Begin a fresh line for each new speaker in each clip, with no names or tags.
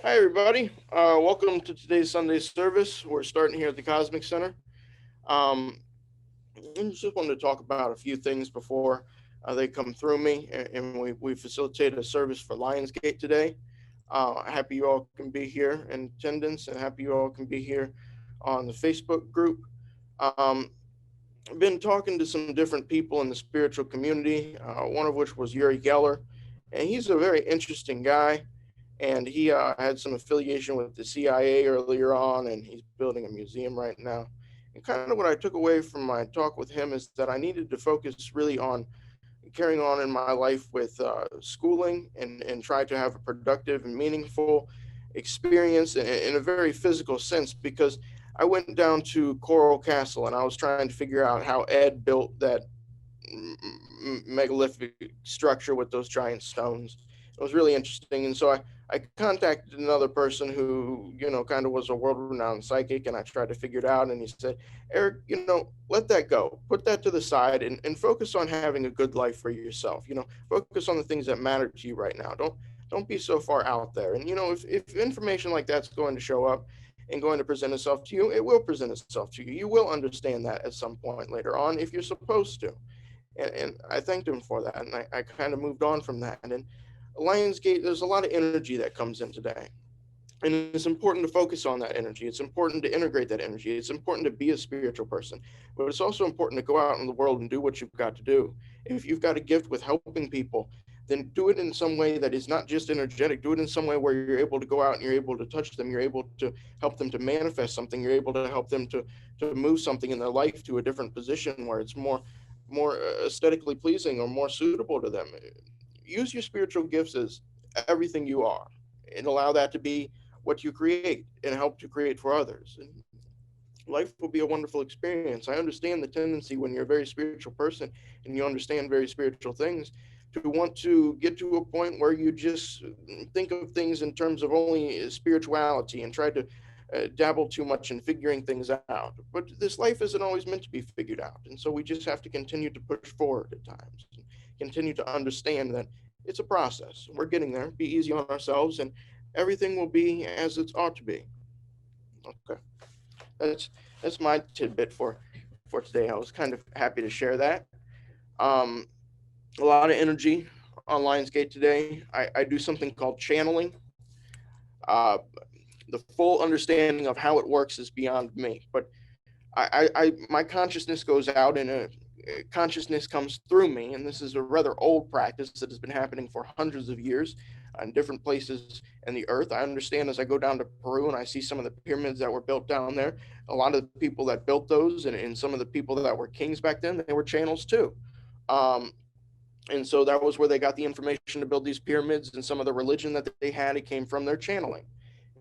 Hi, everybody. Welcome to today's Sunday service. We're starting here at the Cosmic Center. Um, I just wanted to talk about a few things before they come through me, and we facilitate a service for Lionsgate today. Happy you all can be here in attendance, and happy you all can be here on the Facebook group. Um, I've been talking to some different people in the spiritual community, one of which was Uri Geller, and he's a very interesting guy. And he had some affiliation with the CIA earlier on, and he's building a museum right now. And kind of what I took away from my talk with him is that I needed to focus really on carrying on in my life with schooling and try to have a productive and meaningful experience in a very physical sense because I went down to Coral Castle and I was trying to figure out how Ed built that megalithic structure with those giant stones. It was really interesting. And so I contacted another person who, kind of was a world renowned psychic, and I tried to figure it out. And he said, Eric, let that go, put that to the side and focus on having a good life for yourself. Focus on the things that matter to you right now. Don't be so far out there. And, if information like that's going to show up and going to present itself to you, it will present itself to you. You will understand that at some point later on if you're supposed to. And I thanked him for that. And I kind of moved on from that. And Lionsgate, there's a lot of energy that comes in today. And it's important to focus on that energy. It's important to integrate that energy. It's important to be a spiritual person. But it's also important to go out in the world and do what you've got to do. If you've got a gift with helping people, then do it in some way that is not just energetic. Do it in some way where you're able to go out and you're able to touch them. You're able to help them to manifest something. You're able to help them to move something in their life to a different position where it's more aesthetically pleasing or more suitable to them. Use your spiritual gifts as everything you are and allow that to be what you create and help to create for others. And life will be a wonderful experience. I understand the tendency when you're a very spiritual person and you understand very spiritual things to want to get to a point where you just think of things in terms of only spirituality and try to dabble too much in figuring things out. But this life isn't always meant to be figured out. And so we just have to continue to push forward at times and continue to understand that it's a process. We're getting there. Be easy on ourselves and everything will be as it ought to be. Okay. That's that's my tidbit for today. I was kind of happy to share that. Um, a lot of energy on Lionsgate today. I do something called channeling. Uh, the full understanding of how it works is beyond me, but my consciousness goes out and a consciousness comes through me, and this is a rather old practice that has been happening for hundreds of years in different places in the earth. I understand as I go down to Peru and I see some of the pyramids that were built down there, a lot of the people that built those and some of the people that were kings back then, they were channels too. Um, and so that was where they got the information to build these pyramids, and some of the religion that they had, it came from their channeling.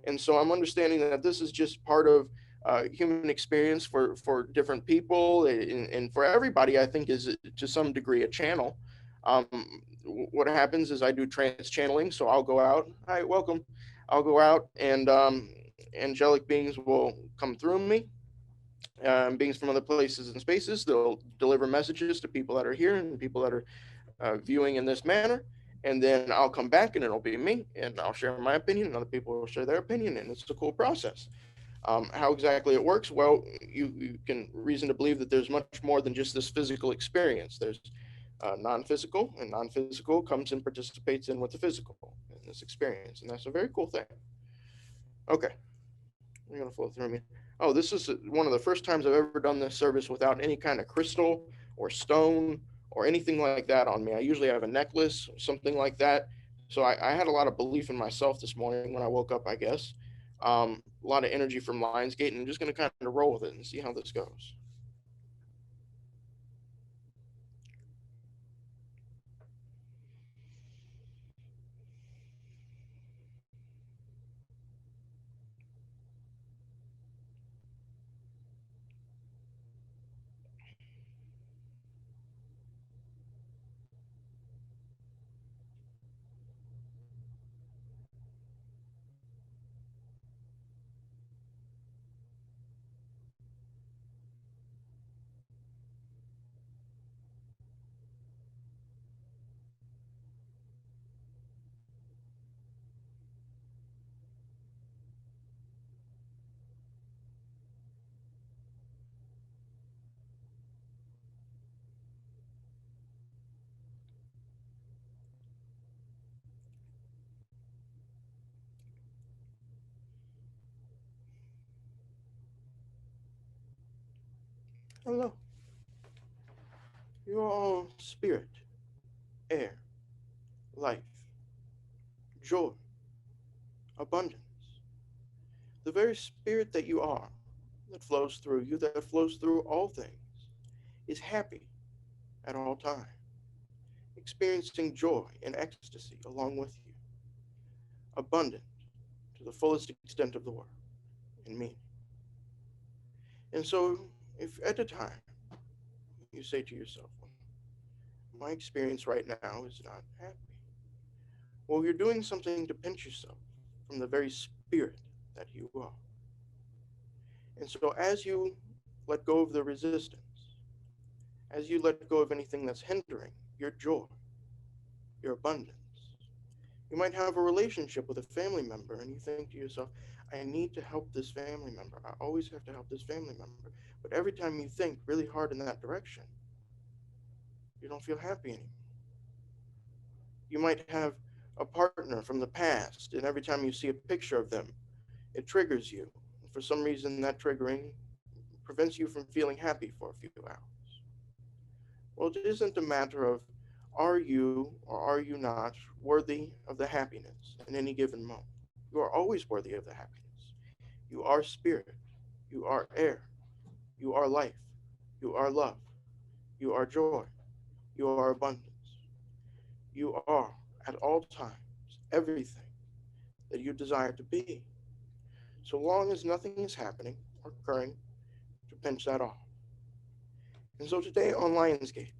And so I'm understanding that this is just part of human experience for different people and for everybody. I think is to some degree a channel. Um, what happens is I do trance channeling, so I'll go out. Hi, welcome. I'll go out and angelic beings will come through me. Beings from other places and spaces. They'll deliver messages to people that are here and people that are viewing in this manner. And then I'll come back and it'll be me and I'll share my opinion and other people will share their opinion. And it's a cool process. How exactly it works? Well, you can reason to believe that there's much more than just this physical experience. There's non-physical, and non-physical comes and participates in with the physical in this experience. And that's a very cool thing. Okay, we're going to flow through me. Oh, this is one of the first times I've ever done this service without any kind of crystal or stone or anything like that on me. I usually have a necklace, something like that. So I had a lot of belief in myself this morning when I woke up, I guess. A lot of energy from Lionsgate, and I'm just going to kind of roll with it and see how this goes. Hello. You are all spirit, air, life, joy, abundance. The very spirit that you are, that flows through you, that flows through all things, is happy at all times, experiencing joy and ecstasy along with you, abundant to the fullest extent of the word and meaning. And so, if at a time you say to yourself, well, my experience right now is not happy, well, you're doing something to pinch yourself from the very spirit that you are. And so, as you let go of the resistance, as you let go of anything that's hindering your joy, your abundance, you might have a relationship with a family member and you think to yourself, I need to help this family member. I always have to help this family member. But every time you think really hard in that direction, you don't feel happy anymore. You might have a partner from the past, and every time you see a picture of them, it triggers you. And for some reason, that triggering prevents you from feeling happy for a few hours. Well, it isn't a matter of are you or are you not worthy of the happiness in any given moment. You are always worthy of the happiness. You are spirit. You are air. You are life. You are love. You are joy. You are abundance. You are, at all times, everything that you desire to be, so long as nothing is happening or occurring to pinch that off. And so today on Lionsgate,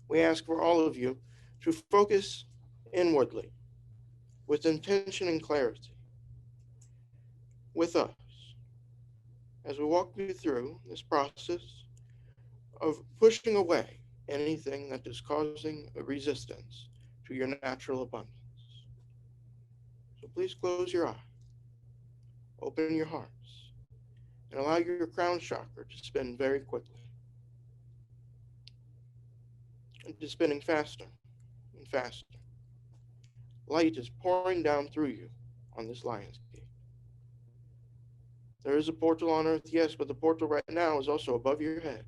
we ask for all of you to focus inwardly with intention and clarity with us as we walk you through this process of pushing away anything that is causing a resistance to your natural abundance. So please close your eyes, open your hearts, and allow your crown chakra to spin very quickly. It is spinning faster and faster. Light is pouring down through you on this lion's gate. There is a portal on earth, yes, but the portal right now is also above your head.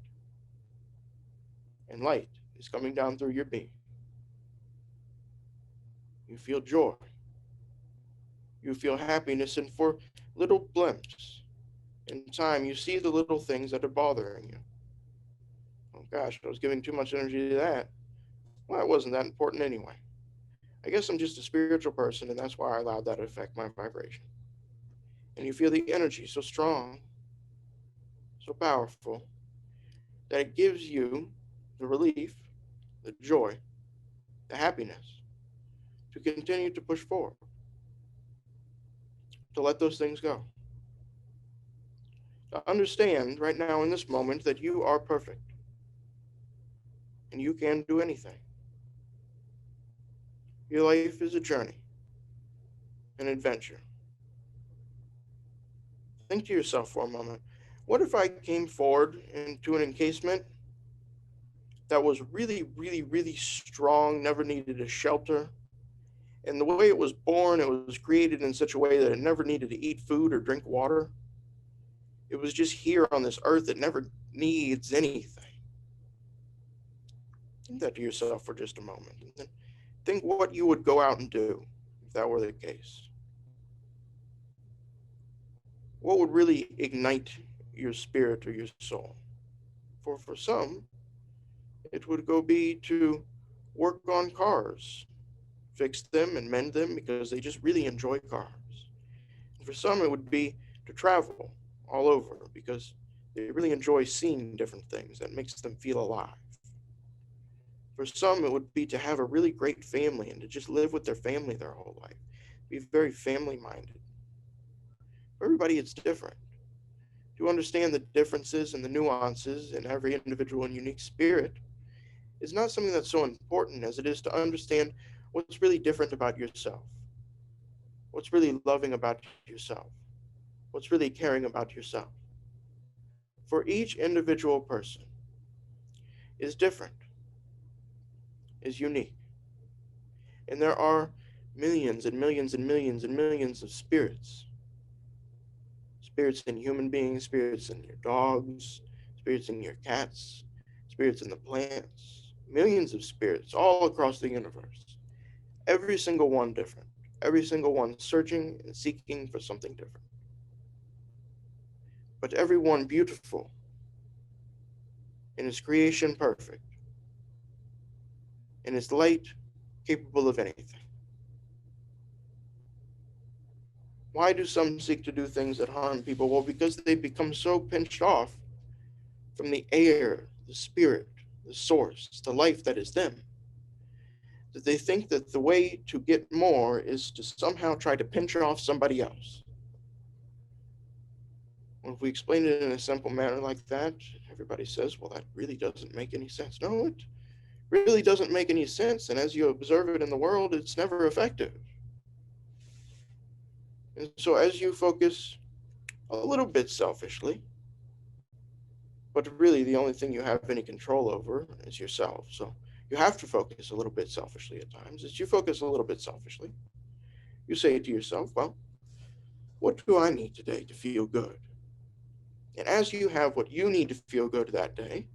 And light is coming down through your being. You feel joy. You feel happiness, and for little blimps in time, you see the little things that are bothering you. Oh gosh, I was giving too much energy to that. Well, it wasn't that important anyway. I guess I'm just a spiritual person, and that's why I allowed that to affect my vibration. And you feel the energy so strong, so powerful, that it gives you the relief, the joy, the happiness to continue to push forward, to let those things go. To understand right now in this moment that you are perfect and you can do anything. Your life is a journey, an adventure. Think to yourself for a moment, what if I came forward into an encasement that was really, really, really strong, never needed a shelter? And the way it was born, it was created in such a way that it never needed to eat food or drink water. It was just here on this earth that never needs anything. Think that to yourself for just a moment. And then think what you would go out and do if that were the case. What would really ignite your spirit or your soul? For some, it would go be to work on cars, fix them and mend them because they just really enjoy cars. And for some, it would be to travel all over because they really enjoy seeing different things that makes them feel alive. For some, it would be to have a really great family and to just live with their family their whole life, be very family minded. For everybody, it's different. To understand the differences and the nuances in every individual and unique spirit is not something that's so important as it is to understand what's really different about yourself, what's really loving about yourself, what's really caring about yourself. For each individual person is different, is unique. And there are millions and millions and millions and millions of spirits in human beings, spirits in your dogs, spirits in your cats, spirits in the plants, millions of spirits all across the universe. Every single one different. Every single one searching and seeking for something different. But every one beautiful, in its creation perfect, in its light capable of anything. Why do some seek to do things that harm people? Well, because they become so pinched off from the air, the spirit, the source, the life that is them, that they think that the way to get more is to somehow try to pinch off somebody else. Well, if we explain it in a simple manner like that, everybody says, well, that really doesn't make any sense. No, it really doesn't make any sense. And as you observe it in the world, it's never effective. And so as you focus a little bit selfishly, but really the only thing you have any control over is yourself. So you have to focus a little bit selfishly at times. As you focus a little bit selfishly, you say to yourself, well, what do I need today to feel good? And as you have what you need to feel good that day,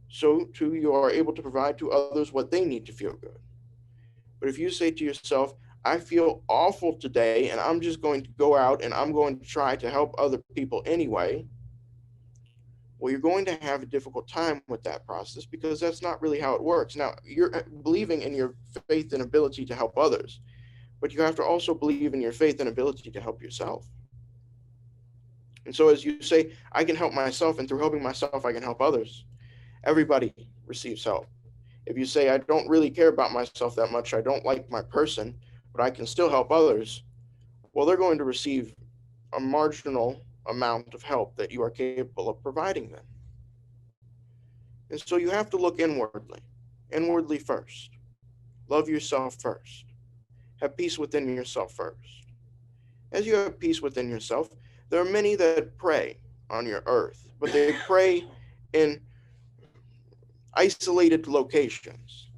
so too you are able to provide to others what they need to feel good. But if you say to yourself, I feel awful today and I'm just going to go out and I'm going to try to help other people anyway, well, you're going to have a difficult time with that process because that's not really how it works. Now, you're believing in your faith and ability to help others, but you have to also believe in your faith and ability to help yourself. And so as you say, I can help myself, and through helping myself, I can help others, everybody receives help. If you say, I don't really care about myself that much, I don't like my person, but I can still help others, well, they're going to receive a marginal amount of help that you are capable of providing them. And so you have to look inwardly first. Love yourself first. Have peace within yourself first. As you have peace within yourself, there are many that pray on your earth, but they pray in isolated locations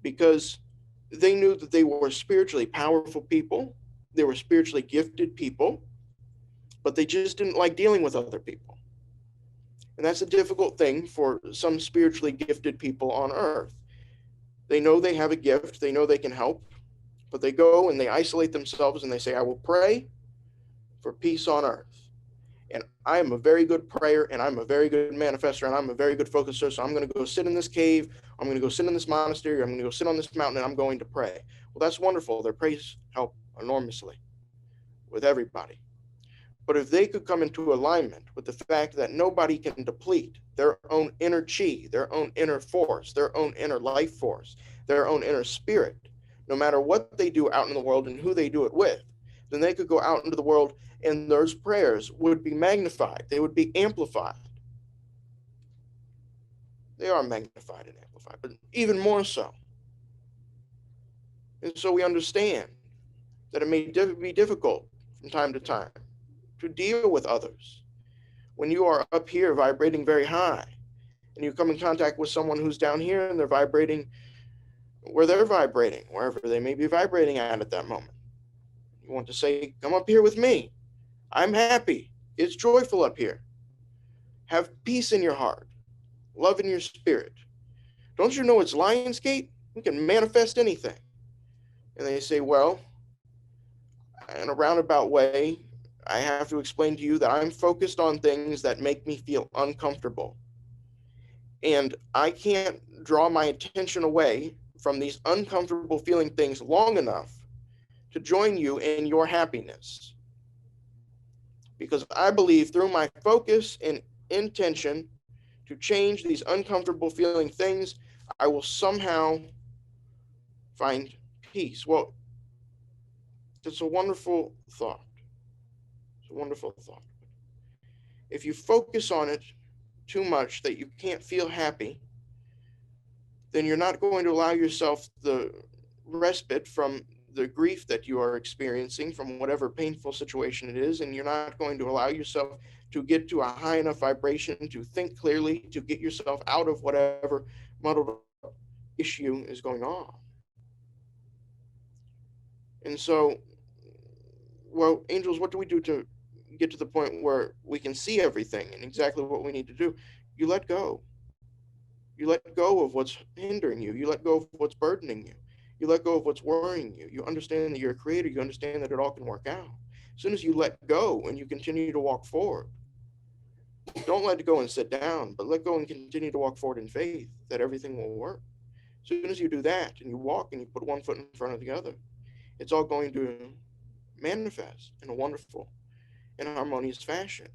because they knew that they were spiritually powerful people, they were spiritually gifted people, but they just didn't like dealing with other people. And that's a difficult thing for some spiritually gifted people on earth. They know they have a gift, they know they can help, but they go and they isolate themselves and they say, I will pray for peace on earth. And I am a very good prayer and I'm a very good manifester and I'm a very good focuser. So I'm going to go sit in this cave. I'm going to go sit in this monastery. I'm going to go sit on this mountain and I'm going to pray. Well, that's wonderful. Their prayers help enormously with everybody. But if they could come into alignment with the fact that nobody can deplete their own inner chi, their own inner force, their own inner life force, their own inner spirit, no matter what they do out in the world and who they do it with, then they could go out into the world and those prayers would be magnified. They would be amplified. They are magnified and amplified, but even more so. And so we understand that it may be difficult from time to time to deal with others. When you are up here vibrating very high and you come in contact with someone who's down here and they're vibrating where they're vibrating, wherever they may be vibrating at that moment. You want to say, come up here with me. I'm happy. It's joyful up here. Have peace in your heart, love in your spirit. Don't you know it's Lionsgate? We can manifest anything. And they say, well, in a roundabout way, I have to explain to you that I'm focused on things that make me feel uncomfortable. And I can't draw my attention away from these uncomfortable feeling things long enough to join you in your happiness. Because I believe through my focus and intention to change these uncomfortable feeling things, I will somehow find peace. Well, it's a wonderful thought. It's a wonderful thought. If you focus on it too much that you can't feel happy, then you're not going to allow yourself the respite from the grief that you are experiencing from whatever painful situation it is, and you're not going to allow yourself to get to a high enough vibration to think clearly, to get yourself out of whatever muddled up issue is going on. And so, well, angels, what do we do to get to the point where we can see everything and exactly what we need to do, you let go. You let go of what's hindering you. You let go of what's burdening you. You let go of what's worrying you. You understand that you're a creator. You understand that it all can work out. As soon as you let go and you continue to walk forward, don't let go and sit down, but let go and continue to walk forward in faith that everything will work. As soon as you do that and you walk and you put one foot in front of the other, it's all going to manifest in a wonderful and harmonious fashion.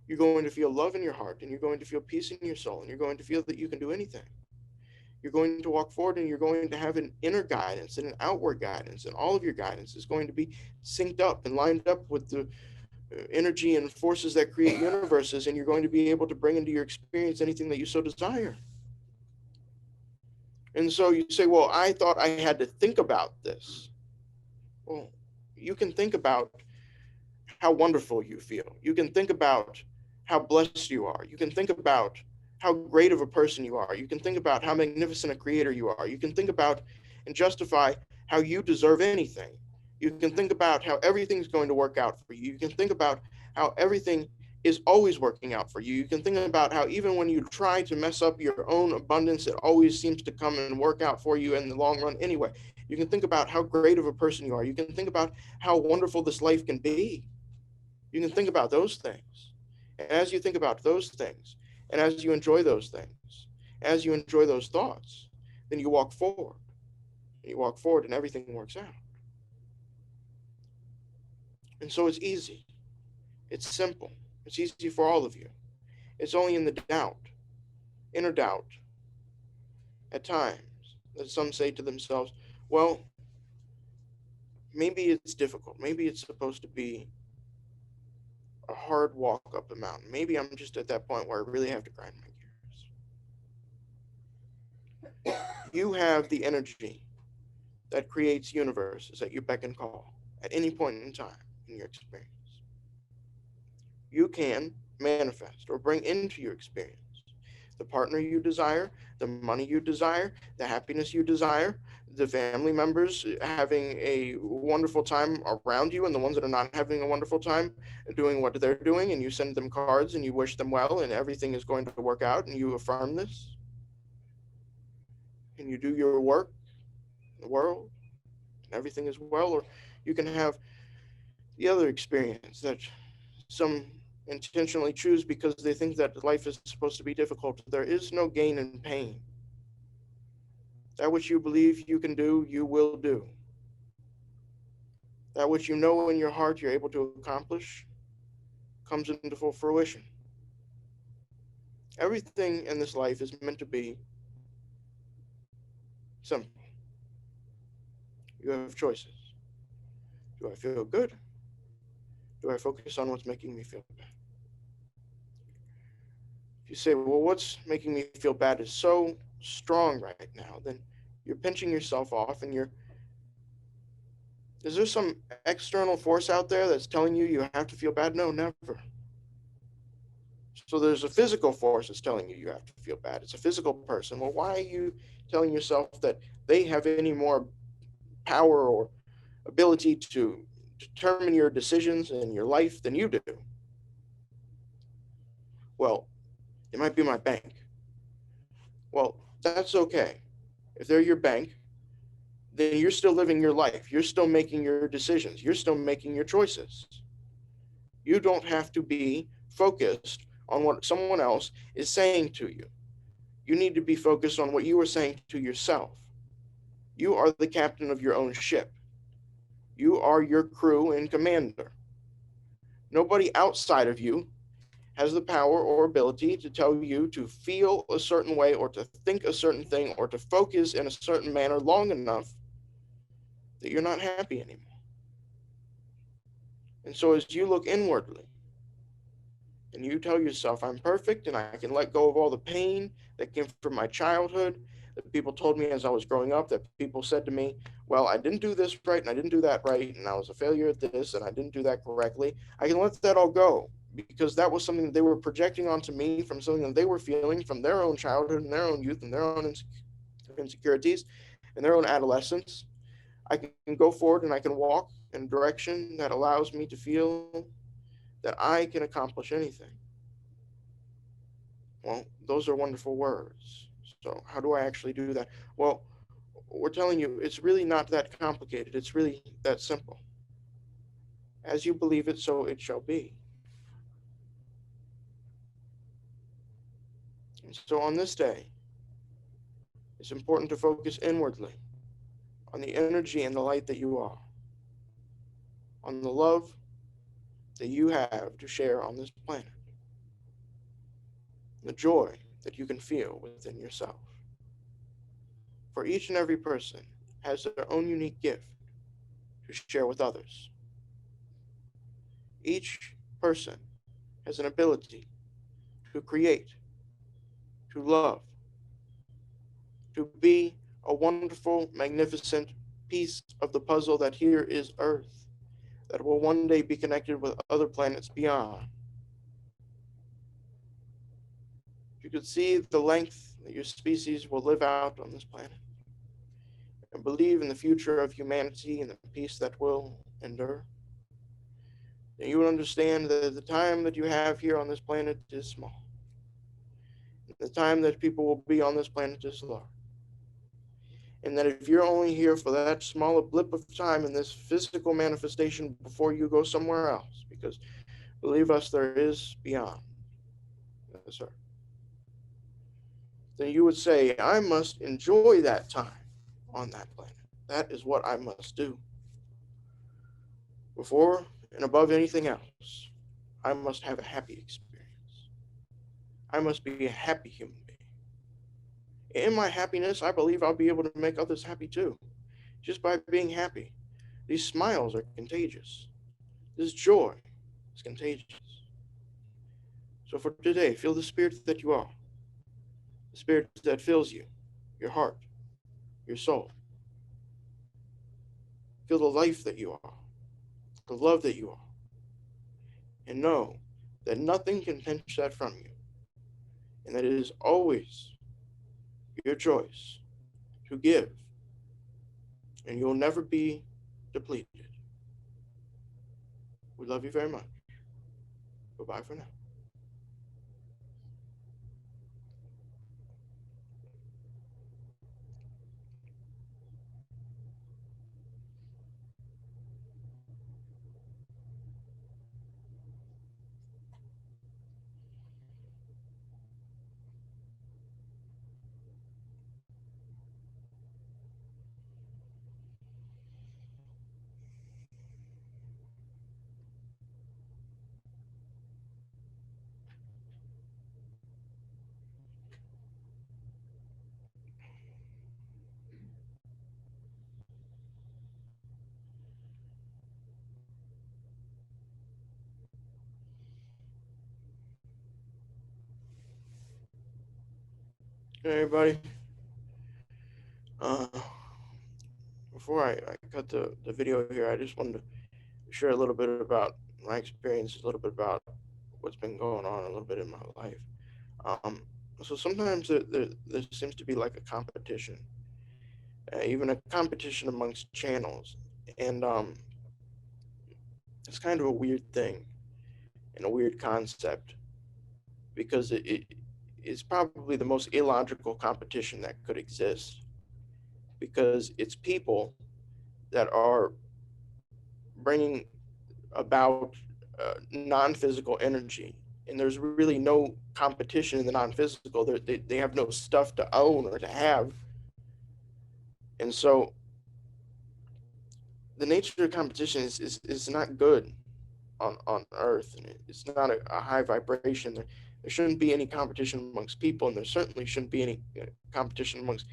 You're going to feel love in your heart, and you're going to feel peace in your soul, and you're going to feel that you can do anything. You're going to walk forward, and you're going to have an inner guidance and an outward guidance, and all of your guidance is going to be synced up and lined up with the energy and forces that create universes, and you're going to be able to bring into your experience anything that you so desire. And so you say, well, I thought I had to think about this. Well, you can think about how wonderful you feel. You can think about how blessed you are. You can think about how great of a person you are. You can think about how magnificent a creator you are. You can think about and justify how you deserve anything. You can think about how everything's going to work out for you. You can think about how everything is always working out for you. You can think about how even when you try to mess up your own abundance, it always seems to come and work out for you in the long run anyway. You can think about how great of a person you are. You can think about how wonderful this life can be. You can think about those things. And as you think about those things, and as you enjoy those things, as you enjoy those thoughts, then you walk forward. And you walk forward and everything works out. And so it's easy. It's simple. It's easy for all of you. It's only in the doubt, inner doubt, at times, that some say to themselves, well, maybe it's difficult. Maybe it's supposed to be a hard walk up the mountain. Maybe I'm just at that point where I really have to grind my gears. You have the energy that creates universes at your beck and call at any point in time in your experience. You can manifest or bring into your experience the partner you desire, the money you desire, the happiness you desire, the family members having a wonderful time around you, and the ones that are not having a wonderful time doing what they're doing, and you send them cards and you wish them well, and everything is going to work out, and you affirm this, and you do your work in the world, and everything is well. Or you can have the other experience that some intentionally choose because they think that life is supposed to be difficult. There is no gain in pain. That which you believe you can do, you will do. That which you know in your heart you're able to accomplish comes into full fruition. Everything in this life is meant to be simple. You have choices. Do I feel good? Do I focus on what's making me feel bad? If you say, well, what's making me feel bad is so strong right now, then you're pinching yourself off, and is there some external force out there that's telling you you have to feel bad? No, never. So there's a physical force that's telling you you have to feel bad. It's a physical person. Well, why are you telling yourself that they have any more power or ability to determine your decisions and your life than you do? Well, it might be my bank. Well, that's okay. If they're your bank, then you're still living your life. You're still making your decisions. You're still making your choices. You don't have to be focused on what someone else is saying to you. You need to be focused on what you are saying to yourself. You are the captain of your own ship. You are your crew and commander. Nobody outside of you has the power or ability to tell you to feel a certain way or to think a certain thing or to focus in a certain manner long enough that you're not happy anymore. And so as you look inwardly and you tell yourself, I'm perfect and I can let go of all the pain that came from my childhood, that people told me as I was growing up, that people said to me, well, I didn't do this right and I didn't do that right, and I was a failure at this and I didn't do that correctly. I can let that all go because that was something that they were projecting onto me from something that they were feeling from their own childhood and their own youth and their own insecurities and their own adolescence. I can go forward and I can walk in a direction that allows me to feel that I can accomplish anything. Well, those are wonderful words. So, how do I actually do that? Well, we're telling you it's really not that complicated. It's really that simple. As you believe it, so it shall be. And so, on this day, it's important to focus inwardly on the energy and the light that you are, on the love that you have to share on this planet, the joy that you can feel within yourself. For each and every person has their own unique gift to share with others. Each person has an ability to create, to love, to be a wonderful, magnificent piece of the puzzle that here is Earth, that will one day be connected with other planets beyond. You could see the length that your species will live out on this planet, and believe in the future of humanity and the peace that will endure, then you will understand that the time that you have here on this planet is small. The time that people will be on this planet is large. And that if you're only here for that small blip of time in this physical manifestation before you go somewhere else, because believe us, there is beyond. Yes, sir. Then you would say, I must enjoy that time on that planet. That is what I must do. Before and above anything else, I must have a happy experience. I must be a happy human being. In my happiness, I believe I'll be able to make others happy too, just by being happy. These smiles are contagious. This joy is contagious. So for today, feel the spirit that you are, the spirit that fills you, your heart, your soul. Feel the life that you are, the love that you are, and know that nothing can pinch that from you, and that it is always your choice to give, and you'll never be depleted. We love you very much. Goodbye for now. Hey, everybody. Uh, before I cut the video here, I just wanted to share a little bit about my experience, a little bit about what's been going on, a little bit in my life. Um, so sometimes there seems to be like a competition, even a competition amongst channels, and it's kind of a weird thing and a weird concept because it is probably the most illogical competition that could exist because it's people that are bringing about non-physical energy, and there's really no competition in the non-physical. They have no stuff to own or to have, and so the nature of competition is not good on Earth, and it's not a high vibration. There shouldn't be any competition amongst people, and there certainly shouldn't be any competition amongst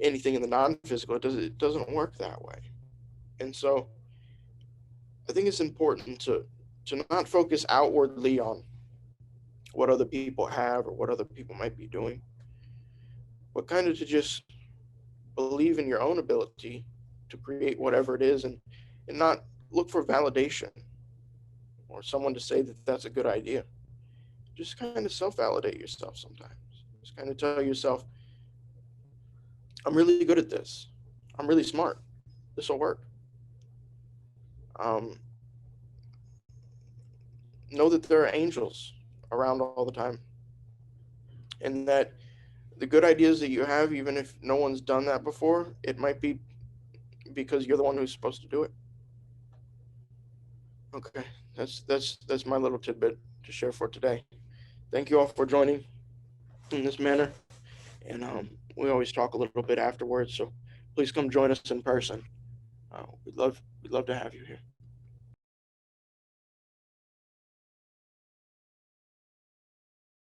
anything in the non-physical. It doesn't work that way, and so I think it's important to not focus outwardly on what other people have or what other people might be doing, but kind of to just believe in your own ability to create whatever it is, and not look for validation or someone to say that that's a good idea. Just kind of self-validate yourself sometimes. Just kind of tell yourself, I'm really good at this. I'm really smart. This will work. Um, know that there are angels around all the time, and that the good ideas that you have, even if no one's done that before, it might be because you're the one who's supposed to do it. Okay, that's my little tidbit to share for today. Thank you all for joining in this manner, and we always talk a little bit afterwards. So please come join us in person. We'd love to have you here.